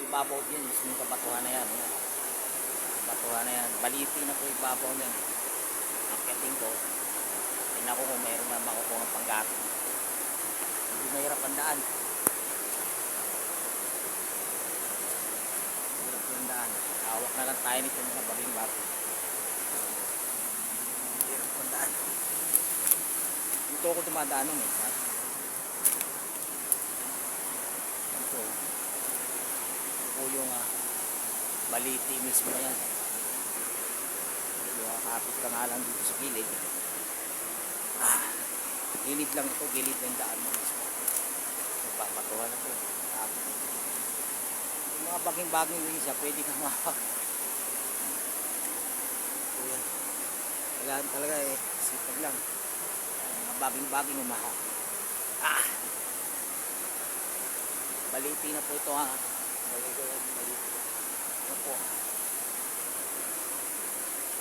ibabaw din, mismo sa batuhan na yan. Ayan. Batuhan na yan. Baliti na po ibabaw niyan. Akyatin ko. Tingnan ko kung mayroon na makukuha ng panggatong. Hindi mahirap ang daan. Mahirap yung daan. Hawak na lang tayo nito mga baging bato. Mahirap ang daan. Dito ako dumadaan nun eh. Ito. Ito yung baliti mismo na yan. Kapit ka nga lang dito sa gilid. Gilid lang ito, gilid ng daan mo mismo. Magpapatuhan na ito. Yung mga baging-baging yung isa, pwede kang mahawak. So yan. Kailangan talaga sipag lang. Mga baging-baging umahawak. Baliti na po ito ha. Baliti. Ito po.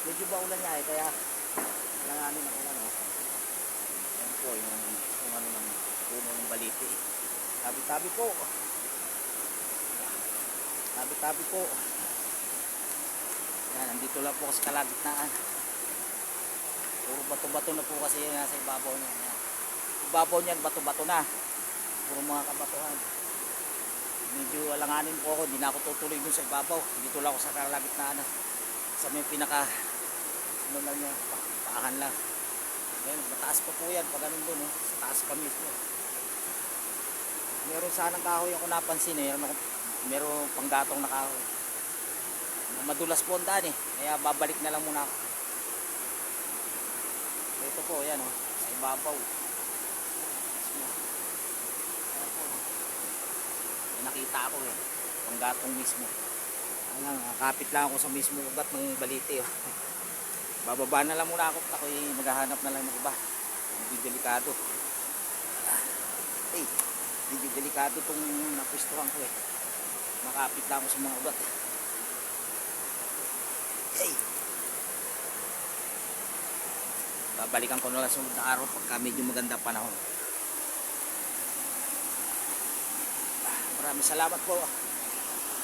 Medyo baulan niya kaya langanin ako lang yan po yung ano ng puno ng baliti. Tabi-tabi po. Tabi-tabi po. Yan, nandito lang po kasi kalagitnaan. Puro bato-bato na po kasi yan nasa ibabaw niya. Yan. Ibabaw niyan bato-bato na. Puro mga kabatuhan. Medyo alanganin po ako, hindi na ako tutuloy dun sa ibabaw. Dito lang ako sa kalagitnaan sa may pinaka ano lang niya, paahan lang. Ngayon, mataas pa po yan pag ganun dun, sa taas pa mismo. Meron sanang kahoy ako napansin meron panggatong na kahoy. Madulas po ang daan kaya babalik na lang muna ako. Ito po, yan sa ibabaw. May nakita ako panggatong mismo. Kapit lang ako sa mismo ugat ng baliti. Bababa na lang muna ako. Ako'y maghahanap na lang ng iba. Medyo delikado. Medyo delikado itong napwestuhan ko Makapit lang ako sa mga ugat. Babalikan ko na lang sunod na araw pagka medyo maganda panahon. Maraming salamat po.